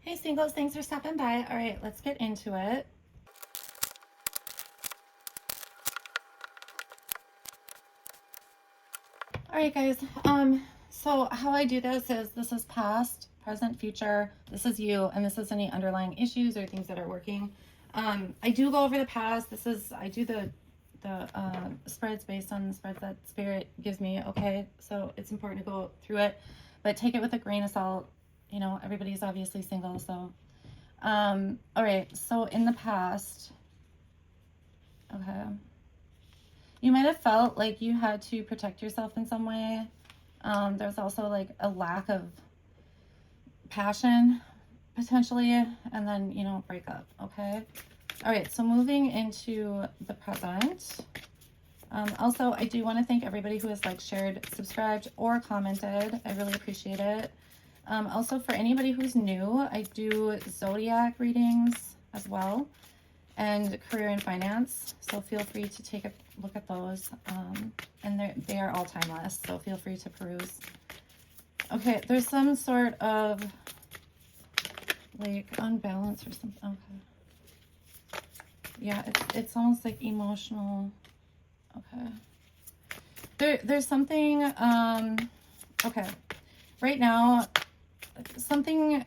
Hey singles, thanks for stopping by. All right, let's get into it. All right, guys. So how I do this is past, present, future. This is you, and this is any underlying issues or things that are working. I do go over the past. I do the spreads based on the spreads that spirit gives me. Okay, so it's important to go through it, but take it with a grain of salt. You know, everybody's obviously single, so. All right. So in the past, okay. You might have felt like you had to protect yourself in some way. There's also like a lack of passion potentially, and then, break up. Okay. All right. So moving into the present. Also, I do want to thank everybody who has like shared, subscribed, or commented. I really appreciate it. Also, for anybody who's new, I do zodiac readings as well, and career and finance. So feel free to take a look at those. And they are all timeless, so feel free to peruse. Okay, there's some sort of like unbalance or something. Okay. Yeah, it's almost like emotional. Okay. There's something, okay. Right now, something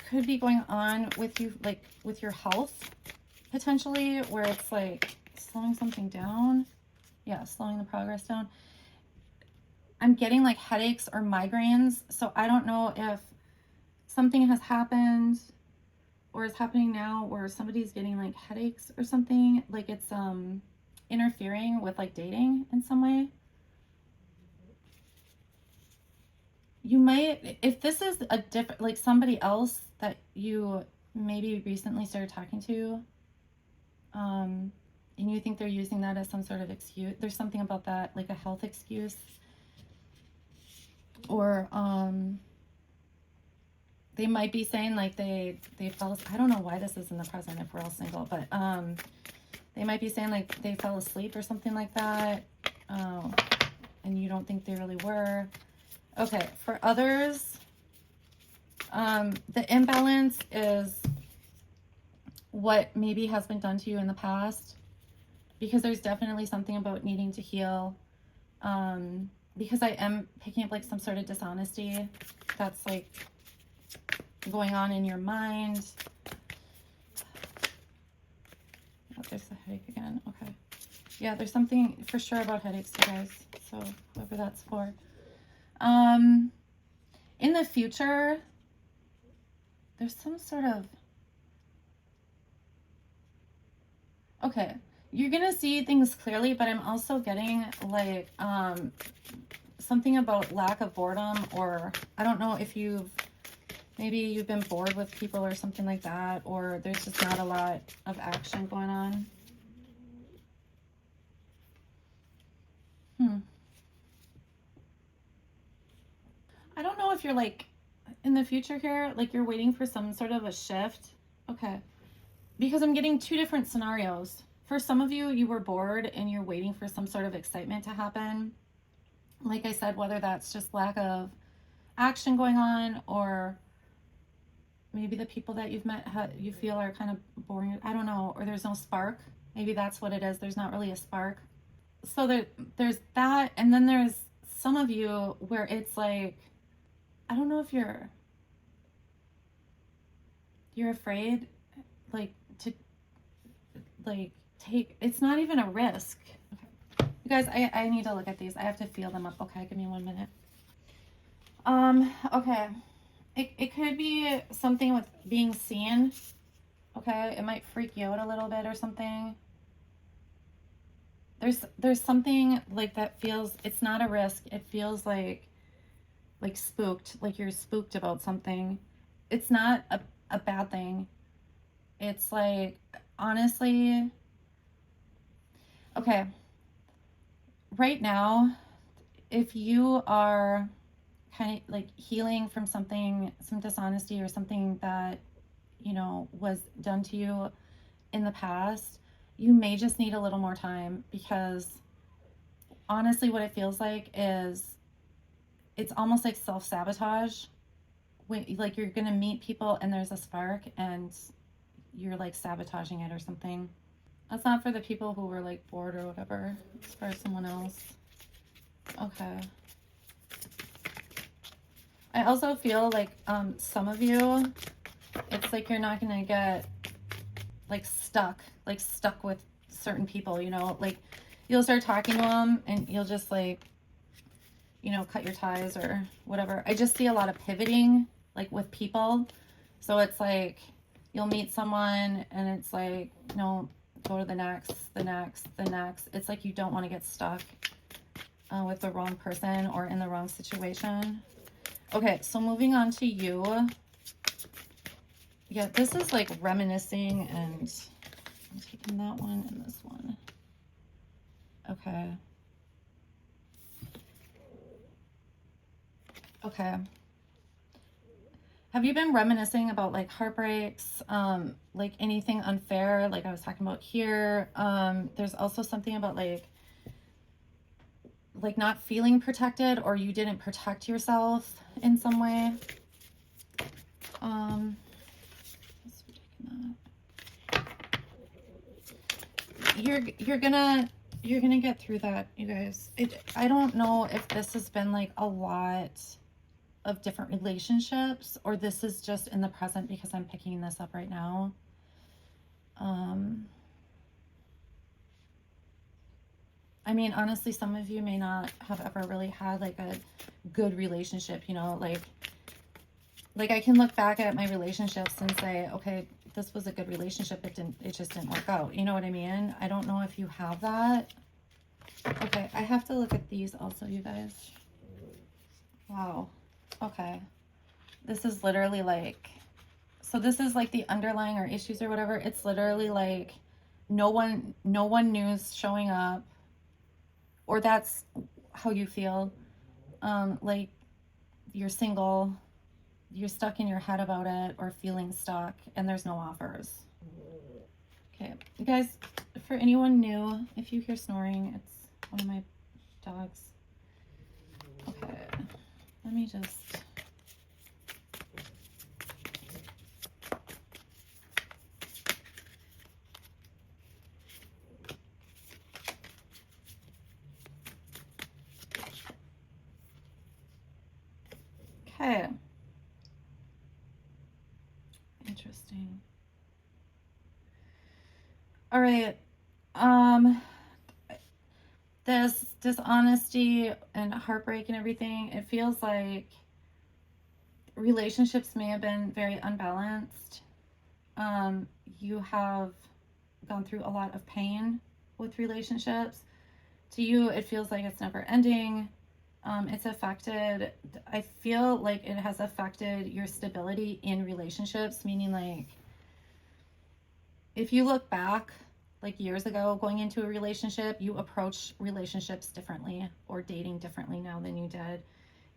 could be going on with you, like with your health, potentially, where it's like slowing something down. Yeah, slowing the progress down. I'm getting like headaches or migraines, so I don't know if something has happened or is happening now where somebody's getting like headaches or something, like it's interfering with like dating in some way. You might, if this is a different, like somebody else that you maybe recently started talking to, and you think they're using that as some sort of excuse, there's something about that, like a health excuse, or they might be saying like they fell, I don't know why this is in the present if we're all single, but they might be saying like they fell asleep or something like that, and you don't think they really were. Okay, for others, the imbalance is what maybe has been done to you in the past, because there's definitely something about needing to heal, because I am picking up like some sort of dishonesty that's like going on in your mind. Oh, there's the headache again. Okay. Yeah, there's something for sure about headaches, you guys. So whoever that's for. In the future, there's some sort of, okay, you're gonna see things clearly, but I'm also getting like something about lack of boredom, or I don't know if maybe you've been bored with people or something like that, or there's just not a lot of action going on. I don't know if you're like in the future here, like you're waiting for some sort of a shift. Okay. Because I'm getting two different scenarios. For some of you, you were bored and you're waiting for some sort of excitement to happen. Like I said, whether that's just lack of action going on, or maybe the people that you've met you feel are kind of boring. I don't know. Or there's no spark. Maybe that's what it is. There's not really a spark. So there's that. And then there's some of you where it's like, I don't know if you're afraid, like, to like take, it's not even a risk. Okay. You guys, I need to look at these. I have to feel them up. Okay, give me 1 minute. Okay. It could be something with being seen. Okay, it might freak you out a little bit or something. There's something like that feels, it's not a risk. It feels like spooked, like you're spooked about something. It's not a bad thing. It's like, honestly, okay, right now, if you are kind of like healing from something, some dishonesty or something that, was done to you in the past, you may just need a little more time, because honestly, what it feels like is it's almost like self-sabotage, like you're gonna meet people and there's a spark and you're like sabotaging it or something. That's not for the people who were like bored or whatever. It's for someone else. Okay. I also feel like some of you, it's like you're not gonna get like stuck with certain people, you know, like you'll start talking to them and you'll just like, you know, cut your ties or whatever. I just see a lot of pivoting like with people. So it's like you'll meet someone and it's like, no, go to the next. It's like you don't want to get stuck with the wrong person or in the wrong situation. Okay, so moving on to you. Yeah, this is like reminiscing, and I'm taking that one and this one. Okay. Okay. Have you been reminiscing about like heartbreaks, like anything unfair, like I was talking about here? There's also something about like not feeling protected, or you didn't protect yourself in some way. You're gonna get through that, you guys. I don't know if this has been like a lot of different relationships, or this is just in the present because I'm picking this up right now. I mean, honestly, some of you may not have ever really had like a good relationship, you know, like I can look back at my relationships and say, okay, this was a good relationship. It just didn't work out. You know what I mean? I don't know if you have that. Okay, I have to look at these also, you guys. Wow. Okay. This is literally like, so this is like the underlying or issues or whatever. It's literally like no one news showing up, or that's how you feel. Like you're single, you're stuck in your head about it, or feeling stuck, and there's no offers. Okay, you guys, for anyone new, if you hear snoring, it's one of my dogs. Okay, let me just... Okay. Interesting. All right. This dishonesty and heartbreak and everything, it feels like relationships may have been very unbalanced. You have gone through a lot of pain with relationships. To you, it feels like it's never ending. It's affected, I feel like it has affected your stability in relationships, meaning like if you look back like years ago going into a relationship, you approach relationships differently or dating differently now than you did.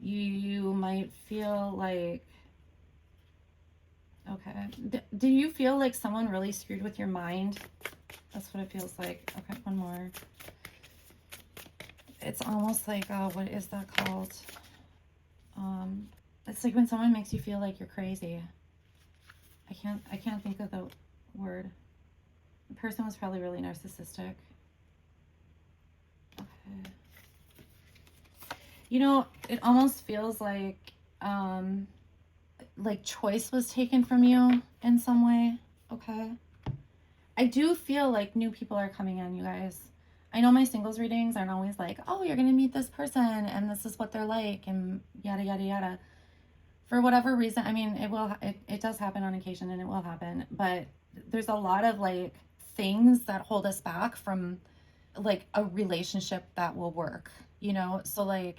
You might feel like, okay, do you feel like someone really screwed with your mind? That's what it feels like. Okay, one more. It's almost like, what is that called? It's like when someone makes you feel like you're crazy. I can't think of the word. The person was probably really narcissistic. Okay. You know, it almost feels like choice was taken from you in some way. Okay. I do feel like new people are coming in, you guys. I know my singles readings aren't always like, oh, you're going to meet this person and this is what they're like and yada, yada, yada. For whatever reason, I mean, it does happen on occasion and it will happen, but there's a lot of like things that hold us back from like a relationship that will work, you know? So like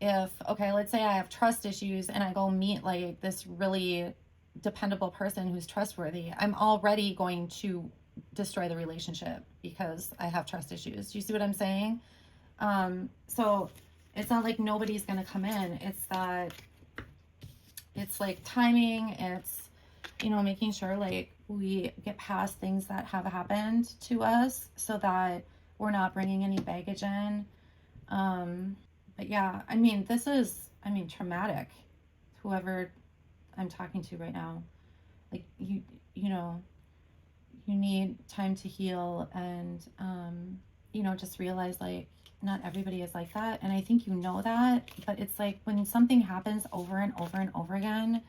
if, okay, let's say I have trust issues and I go meet like this really dependable person who's trustworthy, I'm already going to destroy the relationship because I have trust issues. Do you see what I'm saying? So it's not like nobody's going to come in. It's that it's like timing. It's, you know, making sure like we get past things that have happened to us so that we're not bringing any baggage in. But yeah, I mean, this is, traumatic. Whoever I'm talking to right now. Like, you know, you need time to heal, and you know, just realize, like, not everybody is like that. And I think you know that, but it's like when something happens over and over and over again,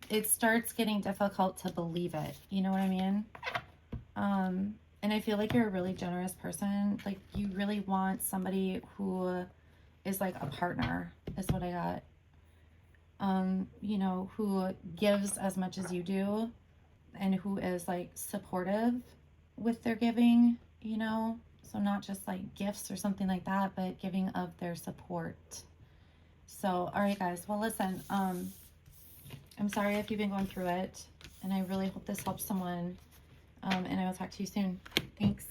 it starts getting difficult to believe it. You know what I mean? And I feel like you're a really generous person. Like, you really want somebody who is like a partner, is what I got. You know, who gives as much as you do, and who is like supportive with their giving, you know? So not just like gifts or something like that, but giving of their support. So, all right, guys. Well, listen, I'm sorry if you've been going through it, and I really hope this helps someone. And I will talk to you soon. Thanks.